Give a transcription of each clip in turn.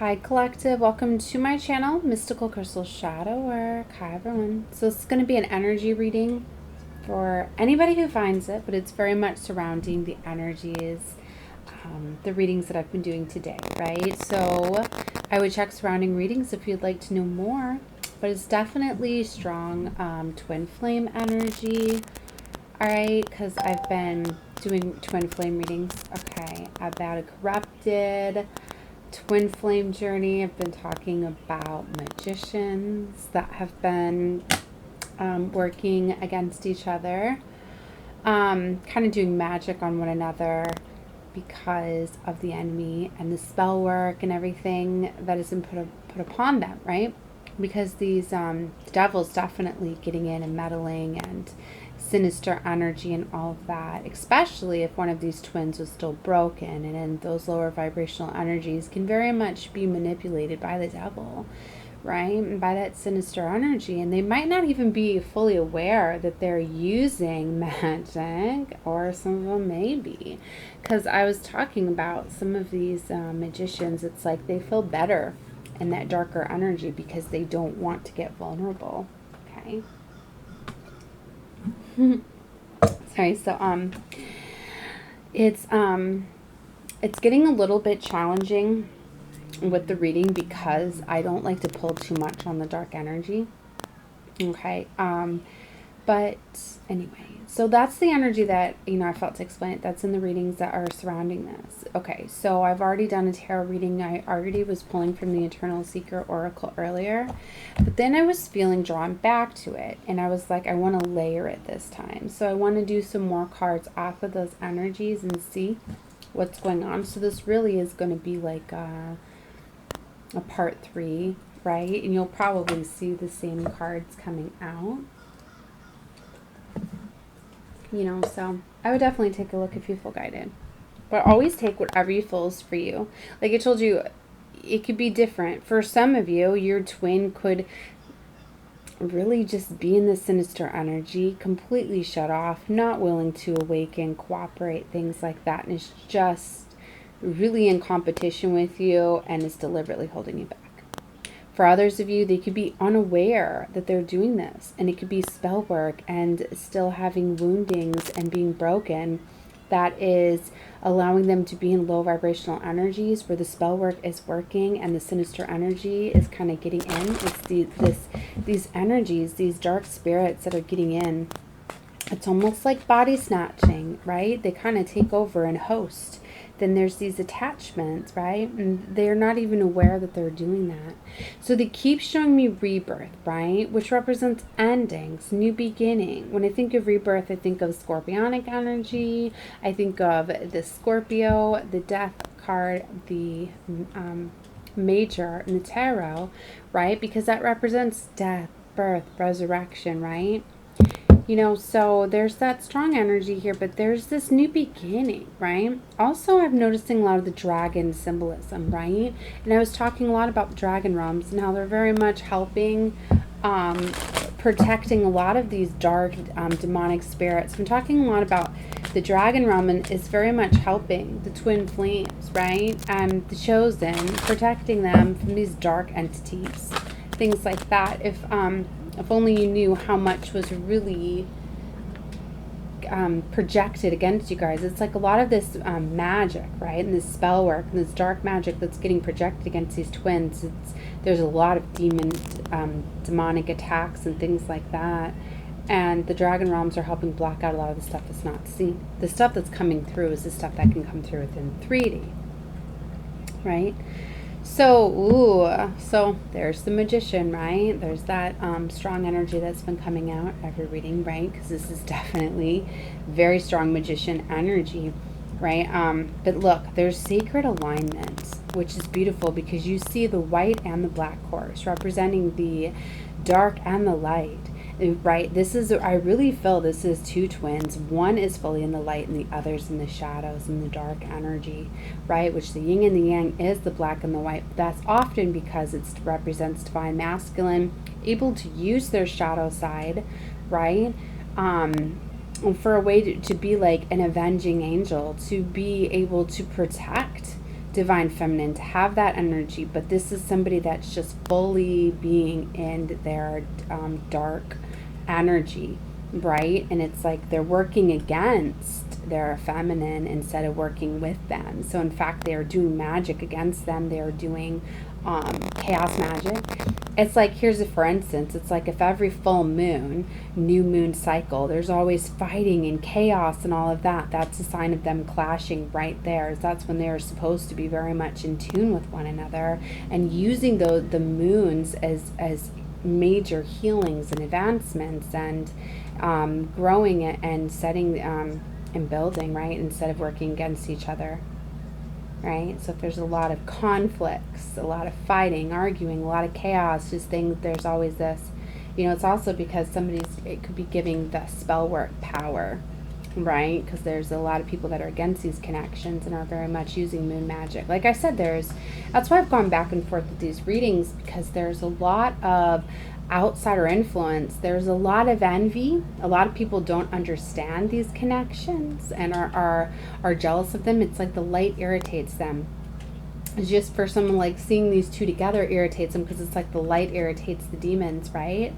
Hi Collective, welcome to my channel, Mystical Crystal Shadow Work. Hi everyone. So this is going to be an energy reading for anybody who finds it, but it's very much surrounding the energies, the readings that I've been doing today, right? So I would check surrounding readings if you'd like to know more, but it's definitely strong twin flame energy, all right, because I've been doing twin flame readings, okay, about a corrupted twin flame journey. I've been talking about magicians that have been working against each other, kind of doing magic on one another because of the enemy and the spell work and everything that has been put upon them, right? Because these the devil's definitely getting in and meddling and sinister energy and all of that, especially if one of these twins was still broken, and then those lower vibrational energies can very much be manipulated by the devil, right? And by that sinister energy, and they might not even be fully aware that they're using magic, or some of them may be, because I was talking about some of these magicians. It's like they feel better in that darker energy because they don't want to get vulnerable, okay? Sorry, so it's getting a little bit challenging with the reading because I don't like to pull too much on the dark energy. Okay. But anyway, so that's the energy that, I felt to explain it. That's in the readings that are surrounding this. Okay, so I've already done a tarot reading. I already was pulling from the Eternal Seeker Oracle earlier, but then I was feeling drawn back to it, and I was like, I want to layer it this time. So I want to do some more cards off of those energies and see what's going on. So this really is going to be like a part 3, right? And you'll probably see the same cards coming out. So I would definitely take a look if you feel guided. But always take whatever you feel is for you. Like I told you, it could be different. For some of you, your twin could really just be in the sinister energy, completely shut off, not willing to awaken, cooperate, things like that. And is just really in competition with you and is deliberately holding you back. For others of you, they could be unaware that they're doing this, and it could be spell work and still having woundings and being broken that is allowing them to be in low vibrational energies where the spell work is working and the sinister energy is kind of getting in. It's these energies, these dark spirits that are getting in. It's almost like body snatching, right? They kind of take over and host. Then there's these attachments, right? And they're not even aware that they're doing that. So they keep showing me rebirth, right? Which represents endings, new beginning. When I think of rebirth, I think of scorpionic energy. I think of the Scorpio, the death card, the major in the tarot, right? Because that represents death, birth, resurrection, right? So there's that strong energy here, but there's this new beginning, right? Also, I'm noticing a lot of the dragon symbolism, right? And I was talking a lot about the dragon realms and how they're very much helping, protecting a lot of these dark, demonic spirits. I'm talking a lot about the dragon realm, and it's very much helping the twin flames, right? And the chosen, protecting them from these dark entities, things like that. If only you knew how much was really projected against you guys. It's like a lot of this magic, right? And this spell work and this dark magic that's getting projected against these twins. There's a lot of demonic attacks and things like that. And the dragon realms are helping block out a lot of the stuff that's not seen. The stuff that's coming through is the stuff that can come through within 3D, right? So there's the magician, right? There's that strong energy that's been coming out every reading, right? Because this is definitely very strong magician energy, right? But look, there's sacred alignment, which is beautiful because you see the white and the black horse representing the dark and the light. Right, I really feel this is two twins. One is fully in the light and the other's in the shadows and the dark energy, right? Which the yin and the yang is the black and the white. But that's often because it represents divine masculine, able to use their shadow side, right? For a way to be like an avenging angel, to be able to protect divine feminine, to have that energy, but this is somebody that's just fully being in their dark energy, right? And it's like they're working against their feminine instead of working with them. So in fact, they are doing magic against them. They are doing chaos magic. It's like, here's a for instance, it's like if every full moon, new moon cycle, there's always fighting and chaos and all of that, that's a sign of them clashing right there. That's when they're supposed to be very much in tune with one another and using the moons as major healings and advancements and growing it and setting and building, right, instead of working against each other. Right? So if there's a lot of conflicts, a lot of fighting, arguing, a lot of chaos, just things, there's always this, it's also because it could be giving the spell work power, right? Because there's a lot of people that are against these connections and are very much using moon magic. Like I said, that's why I've gone back and forth with these readings, because there's a lot of outsider influence. There's a lot of envy. A lot of people don't understand these connections and are jealous of them. It's like the light irritates them. It's just for someone like seeing these two together irritates them, because it's like the light irritates the demons, right?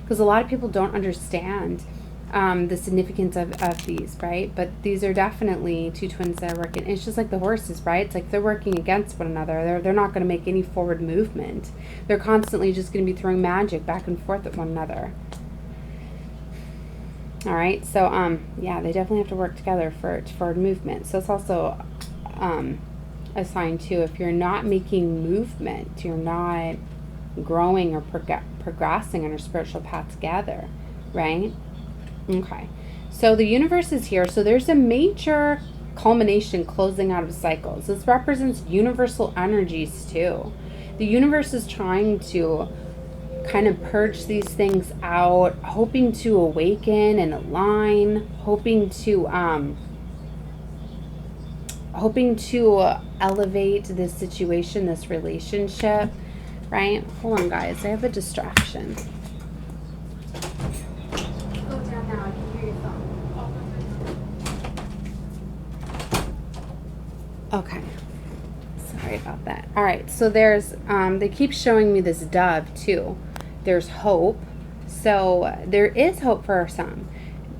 Because a lot of people don't understand the significance of these, right? But these are definitely two twins that are working. It's just like the horses, right? It's like they're working against one another. They're not going to make any forward movement. They're constantly just going to be throwing magic back and forth at one another. All right, so yeah, they definitely have to work together for forward movement. So it's also a sign too, if you're not making movement, you're not growing or progressing on your spiritual path together, right? Okay, so the universe is here. So there's a major culmination, closing out of cycles. This represents universal energies too. The universe is trying to kind of purge these things out, hoping to awaken and align, hoping to elevate this situation, this relationship, right? Hold on, guys. I have a distraction. Okay, sorry about that. All right, so there's they keep showing me this dove too. There's hope. So there is hope for some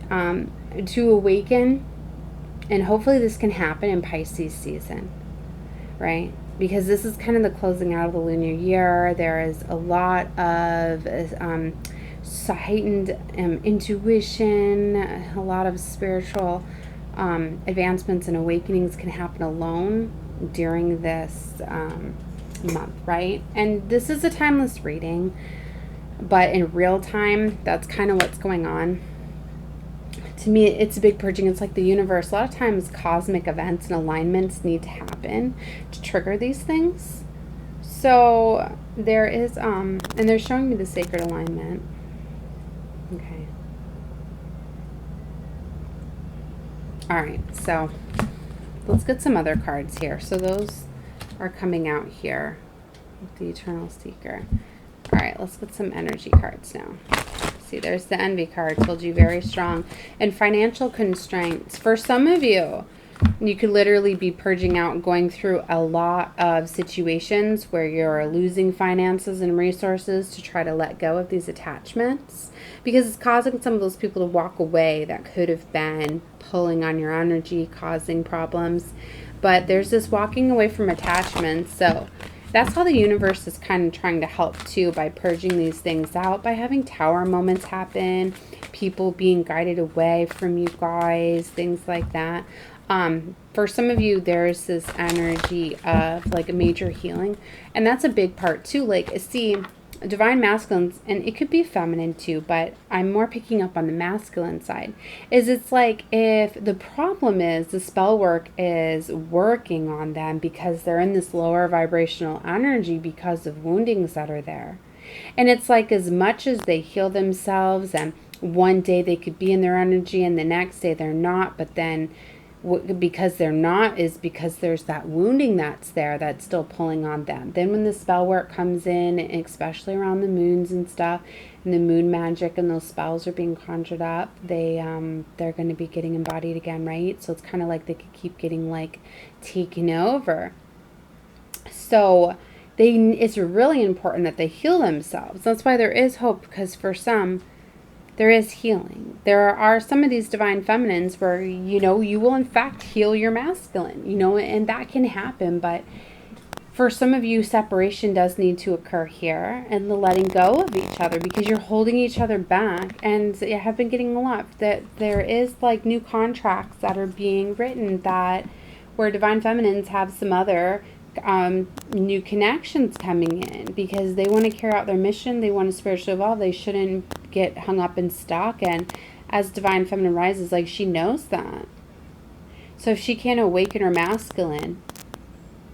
to awaken, and hopefully this can happen in Pisces season, right? Because this is kind of the closing out of the lunar year. There is a lot of heightened intuition, a lot of spiritual advancements and awakenings can happen alone during this month, right? And this is a timeless reading, but in real time, that's kind of what's going on. To me, it's a big purging. It's like the universe. A lot of times cosmic events and alignments need to happen to trigger these things. So there is, and they're showing me the sacred alignment. Okay. All right, so let's get some other cards here. So those are coming out here with the Eternal Seeker. All right, let's get some energy cards now. See, there's the Envy card. Told you very strong. And financial constraints. For some of you, you could literally be purging out, going through a lot of situations where you're losing finances and resources to try to let go of these attachments, because it's causing some of those people to walk away that could have been pulling on your energy, causing problems. But there's this walking away from attachments. So that's how the universe is kind of trying to help too, by purging these things out, by having tower moments happen, people being guided away from you guys, things like that. For some of you, there's this energy of like a major healing, and that's a big part too. Like, see, divine masculines, and it could be feminine too, but I'm more picking up on the masculine side, is it's like if the problem is the spell work is working on them because they're in this lower vibrational energy because of woundings that are there. And it's like, as much as they heal themselves, and one day they could be in their energy and the next day they're not, but then because they're not is because there's that wounding that's there that's still pulling on them. Then when the spell work comes in, especially around the moons and stuff, and the moon magic and those spells are being conjured up, they're going to be getting embodied again, right? So it's kind of like they could keep getting like taken over. So it's really important that they heal themselves. That's why there is hope, because for some, there is healing. There are some of these divine feminines where, you know, you will in fact heal your masculine, you know, and that can happen. But for some of you, separation does need to occur here, and the letting go of each other, because you're holding each other back. And I have been getting a lot that there is like new contracts that are being written that where divine feminines have some other new connections coming in, because they want to carry out their mission. They want to spiritually evolve. They shouldn't get hung up in stock. And as divine feminine rises, like, she knows that. So if she can't awaken her masculine,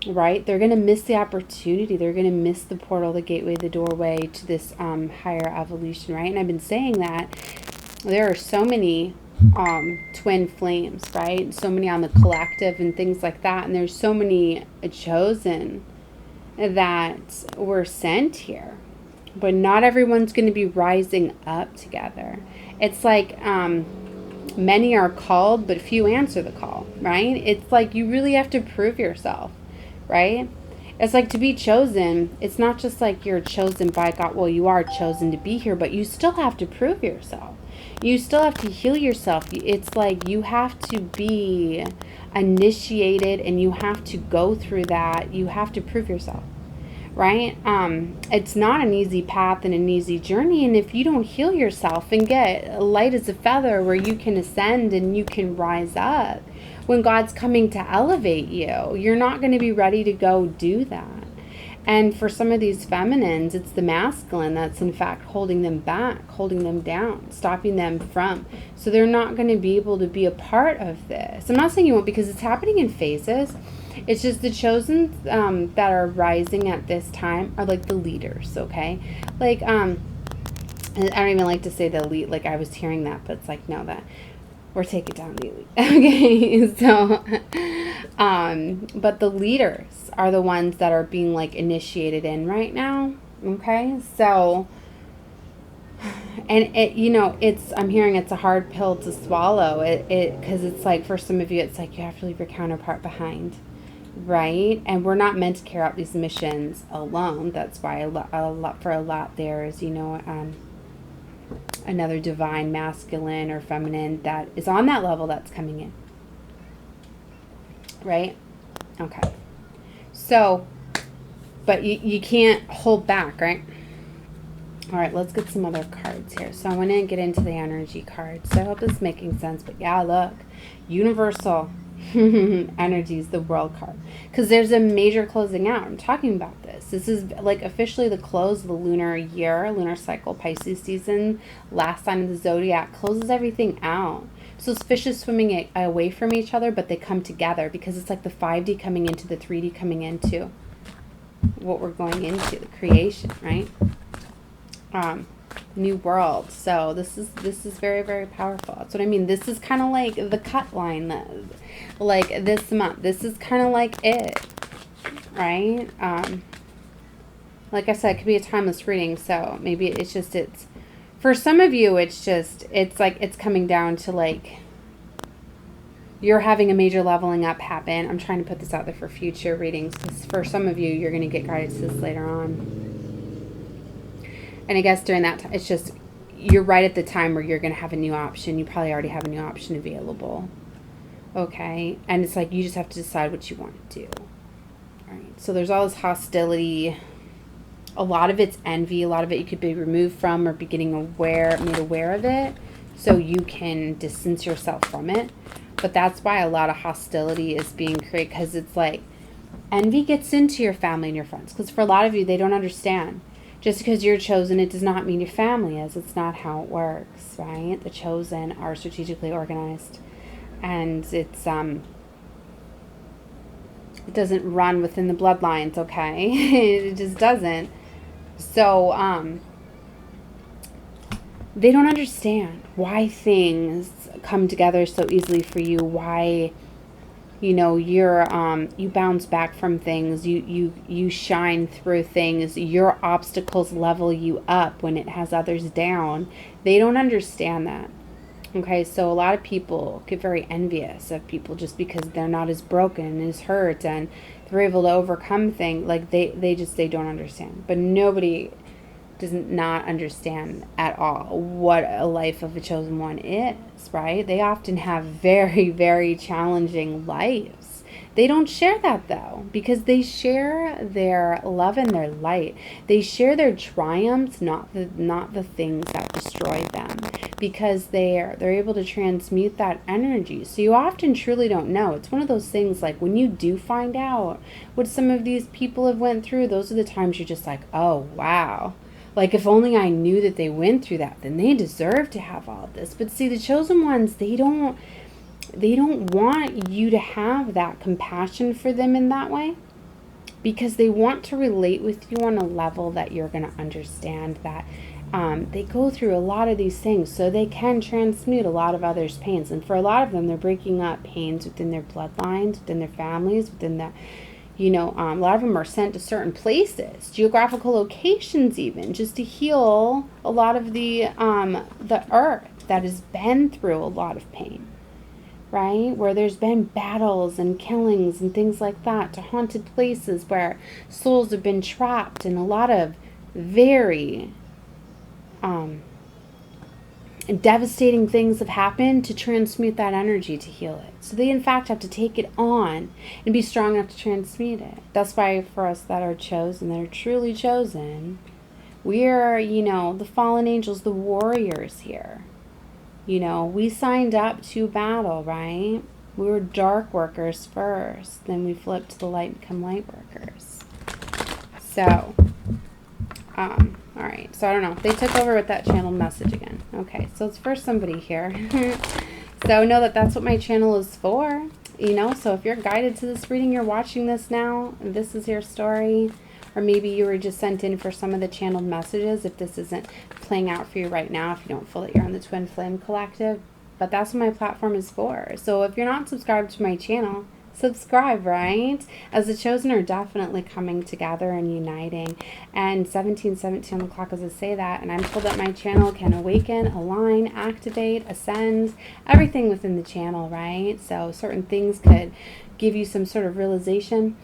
right, they're going to miss the opportunity. They're going to miss the portal, the gateway, the doorway to this higher evolution, right? And I've been saying that there are so many twin flames, right? So many on the collective and things like that. And there's so many chosen that were sent here. But not everyone's going to be rising up together. It's like many are called, but few answer the call, right? It's like you really have to prove yourself, right? It's like to be chosen, it's not just like you're chosen by God. Well, you are chosen to be here, but you still have to prove yourself. You still have to heal yourself. It's like you have to be initiated, and you have to go through that. You have to prove yourself, right? It's not an easy path and an easy journey. And if you don't heal yourself and get light as a feather where you can ascend and you can rise up, when God's coming to elevate you, you're not going to be ready to go do that. And for some of these feminines, it's the masculine that's in fact holding them back, holding them down, stopping them from. So they're not going to be able to be a part of this. I'm not saying you won't, because it's happening in phases. It's just the chosen that are rising at this time are like the leaders, okay? Like, I don't even like to say the elite, like I was hearing that, but it's like, no, that or take it down the elite. Okay, so, but the leaders are the ones that are being like initiated in right now. Okay, so, and it, you know, I'm hearing it's a hard pill to swallow. Because it's like, for some of you, it's like you have to leave your counterpart behind, right? And we're not meant to carry out these missions alone. That's why a lot there is, you know, another divine masculine or feminine that is on that level that's coming in, right? Okay, so, but you can't hold back, right? All right, let's get some other cards here. So I want to get into the energy cards. So I hope this is making sense. But yeah, look, Universal energy is the World card, because there's a major closing out. I'm talking about this. This is like officially the close of the lunar year, lunar cycle, Pisces season. Last sign of the zodiac closes everything out. So it's fishes swimming away from each other, but they come together, because it's like the 5D coming into the 3D coming into what we're going into, the creation, right? New world. So this is very, very powerful. That's what I mean. This is kind of like the cut line, like this month. This is kind of like it, right? Like I said, it could be a timeless reading. So maybe it's for some of you, it's like it's coming down to like you're having a major leveling up happen. I'm trying to put this out there for future readings, because for some of you, you're going to get guided to this later on. And I guess during that time, it's just, you're right at the time where you're going to have a new option. You probably already have a new option available. Okay? And it's like, you just have to decide what you want to do. All right? So there's all this hostility. A lot of it's envy. A lot of it you could be removed from, or be made aware of it, so you can distance yourself from it. But that's why a lot of hostility is being created, because it's like, envy gets into your family and your friends. Because for a lot of you, they don't understand. Just because you're chosen, it does not mean your family is. It's not how it works, right? The chosen are strategically organized. And it's, it doesn't run within the bloodlines, okay? It just doesn't. So, they don't understand why things come together so easily for you, why, you know, you bounce back from things, you shine through things, your obstacles level you up when it has others down. They don't understand that, Okay, so a lot of people get very envious of people just because they're not as broken and as hurt, and they're able to overcome things. Like they don't understand. But nobody does not understand at all what a life of a chosen one is, right? They often have very, very challenging lives. They don't share that though, because they share their love and their light. They share their triumphs, not the things that destroy them, because they're able to transmute that energy. So you often truly don't know. It's one of those things, like when you do find out what some of these people have went through, those are the times you're just like, oh wow. Like, if only I knew that they went through that, then they deserve to have all of this. But see, the chosen ones, they don't want you to have that compassion for them in that way, because they want to relate with you on a level that you're going to understand that they go through a lot of these things, so they can transmute a lot of others' pains. And for a lot of them, they're breaking up pains within their bloodlines, within their families, within the a lot of them are sent to certain places, geographical locations even, just to heal a lot of the earth that has been through a lot of pain, right? Where there's been battles and killings and things like that, to haunted places where souls have been trapped, and a lot of very devastating things have happened to transmute that energy, to heal it. So they in fact have to take it on and be strong enough to transmute it. That's why for us that are chosen, that are truly chosen, we are, the fallen angels, the warriors here. We signed up to battle, right? We were dark workers first, then we flipped to the light and become light workers. So all right, so I don't know. They took over with that channel message again. Okay, so it's for somebody here. So know that that's what my channel is for. So if you're guided to this reading, you're watching this now, this is your story. Or maybe you were just sent in for some of the channeled messages, if this isn't playing out for you right now, if you don't feel that you're on the Twinflame Collective. But that's what my platform is for. So if you're not subscribed to my channel, subscribe, right? As the chosen are definitely coming together and uniting. And 1717 on the clock as I say that. And I'm told that my channel can awaken, align, activate, ascend, everything within the channel, right? So certain things could give you some sort of realization,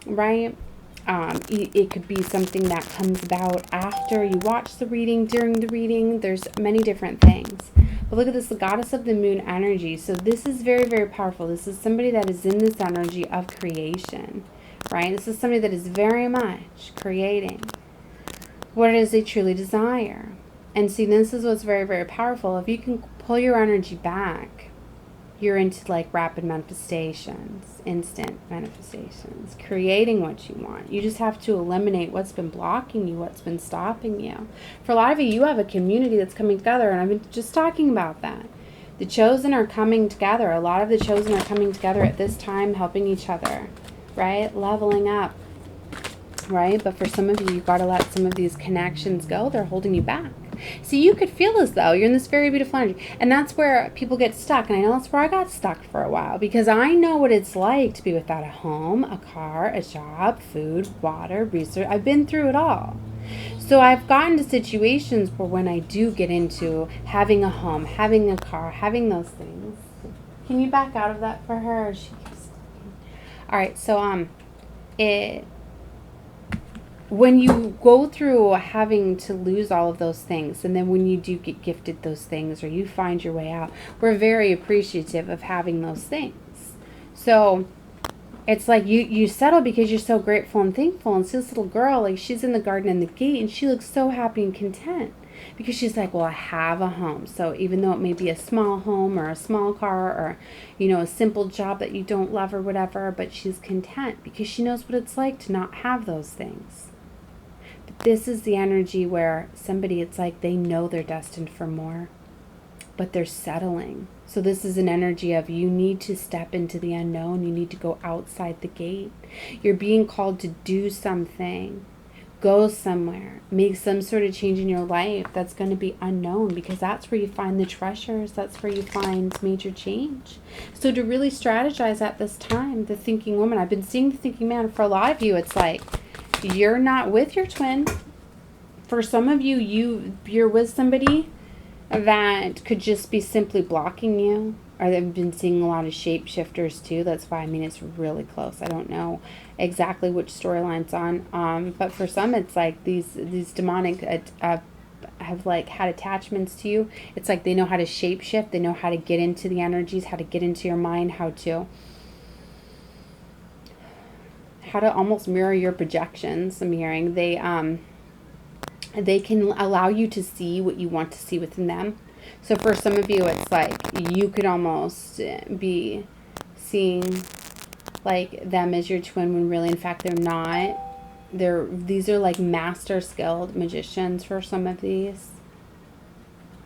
right? It could be something that comes about after you watch the reading, during the reading. There's many different things. But look at this, the goddess of the moon energy. So this is very, very powerful. This is somebody that is in this energy of creation, right? This is somebody that is very much creating what it is they truly desire. And see, this is what's very, very powerful. If you can pull your energy back, you're into like rapid manifestations, instant manifestations, creating what you want. You just have to eliminate what's been blocking you, what's been stopping you. For a lot of you, you have a community that's coming together, and I've been just talking about that. The chosen are coming together. A lot of the chosen are coming together at this time, helping each other, right? Leveling up, right? But for some of you, you've got to let some of these connections go. They're holding you back. See, you could feel as though you're in this very beautiful energy. And that's where people get stuck. And I know that's where I got stuck for a while. Because I know what it's like to be without a home, a car, a job, food, water, research. I've been through it all. So I've gotten to situations where when I do get into having a home, having a car, having those things. Can you back out of that for her? She keeps... All right, so when you go through having to lose all of those things, and then when you do get gifted those things, or you find your way out, we're very appreciative of having those things. So it's like you settle because you're so grateful and thankful. And see this little girl, like she's in the garden and the gate, and she looks so happy and content because she's like, well, I have a home. So even though it may be a small home or a small car or, a simple job that you don't love or whatever, but she's content because she knows what it's like to not have those things. This is the energy where somebody, it's like they know they're destined for more, but they're settling. So this is an energy of you need to step into the unknown. You need to go outside the gate. You're being called to do something, go somewhere, make some sort of change in your life that's going to be unknown, because that's where you find the treasures. That's where you find major change. So to really strategize at this time, the thinking woman, I've been seeing the thinking man. For a lot of you, it's like, you're not with your twin. For some of you, you're with somebody that could just be simply blocking you. Or they've been seeing a lot of shapeshifters too. That's why, I mean, it's really close. I don't know exactly which storyline's on. But for some, it's like these demonic have like had attachments to you. It's like they know how to shapeshift. They know how to get into the energies, how to get into your mind, how to almost mirror your projections. I'm hearing they can allow you to see what you want to see within them. So for some of you, it's like you could almost be seeing like them as your twin when really, in fact, they're not. These are like master skilled magicians for some of these.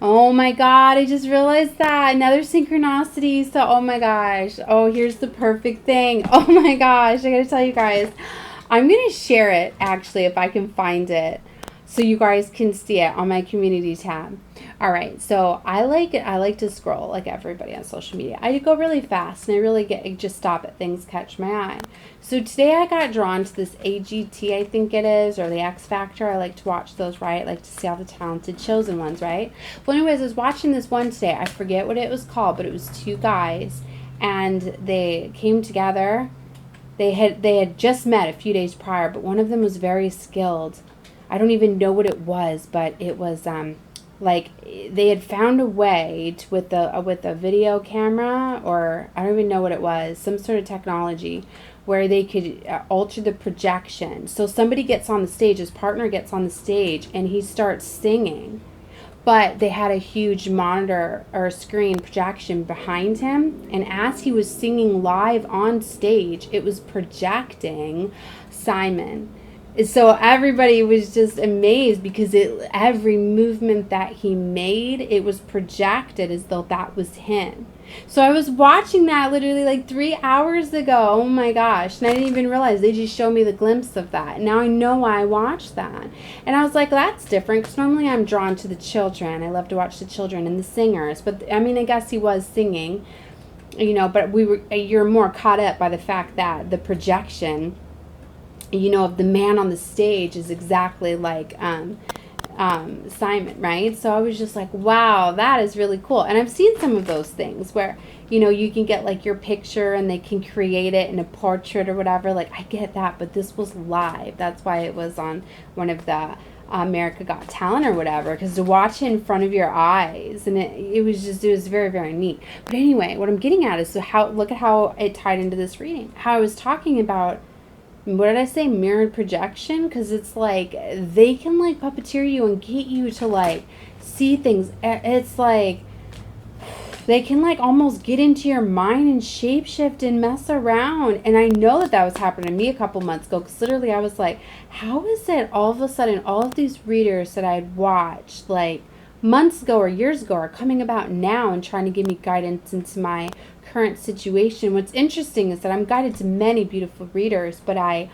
Oh my God, I just realized that. Another synchronicity. So, oh my gosh. Oh, here's the perfect thing. Oh my gosh, I gotta tell you guys. I'm gonna share it, actually, if I can find it, so you guys can see it on my community tab. All right, so I like to scroll like everybody on social media. I go really fast, and I really just stop at things catch my eye. So today I got drawn to this AGT, I think it is, or the X Factor. I like to watch those, right? I like to see all the talented chosen ones, right? Well, anyways, I was watching this one today. I forget what it was called, but it was two guys, and they came together. They had just met a few days prior, but one of them was very skilled. I don't even know what it was, but it was like they had found a way to, with a video camera, or I don't even know what it was, some sort of technology where they could alter the projection. So somebody gets on the stage, his partner gets on the stage, and he starts singing. But they had a huge monitor or screen projection behind him, and as he was singing live on stage, it was projecting Simon. So everybody was just amazed because every movement that he made, it was projected as though that was him. So I was watching that literally like 3 hours ago. Oh my gosh. And I didn't even realize they just showed me the glimpse of that. Now I know why I watched that. And I was like, that's different, because normally I'm drawn to the children. I love to watch the children and the singers. But I mean, I guess he was singing, you know, but you're more caught up by the fact that the projection, you know, of the man on the stage is exactly like Simon, right? So I was just like, wow, that is really cool. And I've seen some of those things where, you know, you can get like your picture and they can create it in a portrait or whatever. Like, I get that, but this was live. That's why it was on one of the America Got Talent or whatever, because to watch it in front of your eyes, and it was very, very neat. But anyway, what I'm getting at is look at how it tied into this reading. How I was talking about, what did I say? Mirrored projection? Because it's like they can like puppeteer you and get you to like see things. It's like they can like almost get into your mind and shapeshift and mess around. And I know that was happening to me a couple months ago, because literally I was like, how is it all of a sudden all of these readers that I'd watched like months ago or years ago are coming about now and trying to give me guidance into my current situation? What's interesting is that I'm guided to many beautiful readers, but I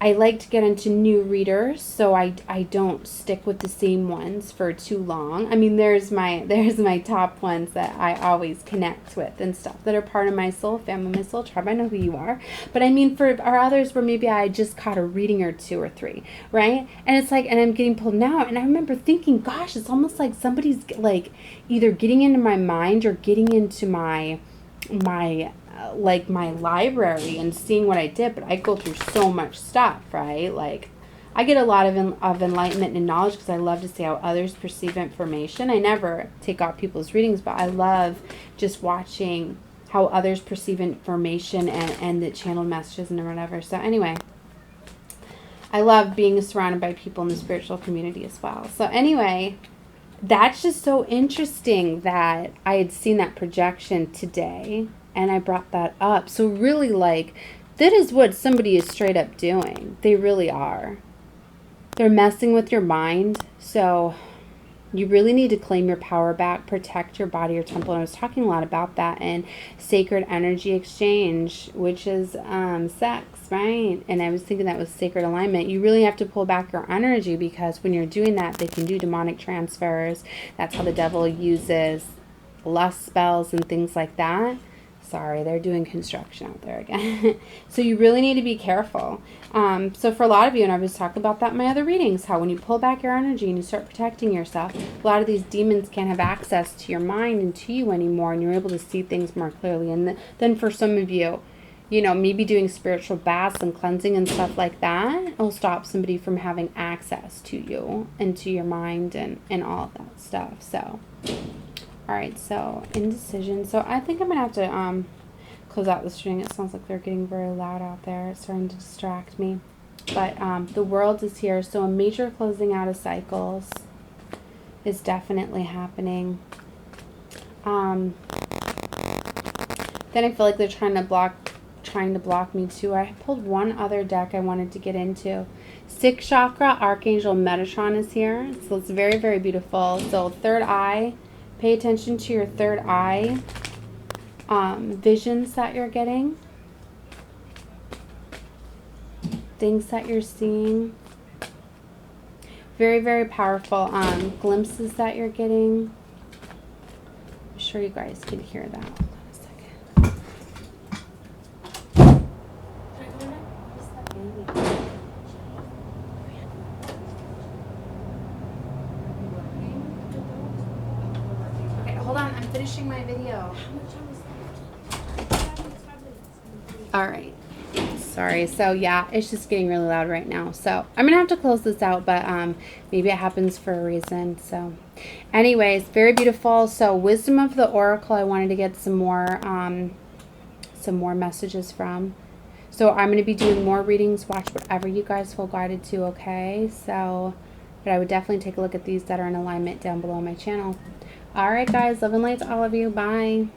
like to get into new readers, so I don't stick with the same ones for too long. I mean, there's my top ones that I always connect with and stuff, that are part of my soul family, my soul tribe. I know who you are. But I mean, for our others where maybe I just caught a reading or two or three, right? And it's like, and I'm getting pulled now, and I remember thinking, gosh, it's almost like somebody's like either getting into my mind or getting into my like my library and seeing what I did. But I go through so much stuff, right? Like, I get a lot of enlightenment and knowledge because I love to see how others perceive information. I never take out people's readings, but I love just watching how others perceive information and the channeled messages and whatever. So anyway, I love being surrounded by people in the spiritual community as well. So anyway, that's just so interesting that I had seen that projection today, and I brought that up. So really, like, that is what somebody is straight up doing. They really are. They're messing with your mind. So you really need to claim your power back, protect your body, your temple. And I was talking a lot about that in Sacred Energy Exchange, which is sex, right? And I was thinking that was sacred alignment. You really have to pull back your energy, because when you're doing that, they can do demonic transfers. That's how the devil uses lust spells and things like that. Sorry, they're doing construction out there again. So you really need to be careful. So for a lot of you, and I was talking about that in my other readings, how when you pull back your energy and you start protecting yourself, a lot of these demons can't have access to your mind and to you anymore, and you're able to see things more clearly. And then for some of you, you know, maybe doing spiritual baths and cleansing and stuff like that will stop somebody from having access to you and to your mind and all of that stuff. So, all right, so indecision. So I think I'm going to have to close out the string. It sounds like they're getting very loud out there. It's starting to distract me. But the world is here. So a major closing out of cycles is definitely happening. Then I feel like they're trying to block me too. I pulled one other deck I wanted to get into. 6th chakra, Archangel Metatron is here. So it's very, very beautiful. So third eye, pay attention to your third eye visions that you're getting. Things that you're seeing. Very, very powerful glimpses that you're getting. I'm sure you guys can hear that. Finishing my video. All right. Sorry. So yeah, it's just getting really loud right now. So I'm going to have to close this out, but maybe it happens for a reason. So anyways, very beautiful. So Wisdom of the Oracle, I wanted to get some more messages from. So I'm going to be doing more readings. Watch whatever you guys feel guided to, okay? So, but I would definitely take a look at these that are in alignment down below my channel. All right, guys. Love and light to all of you. Bye.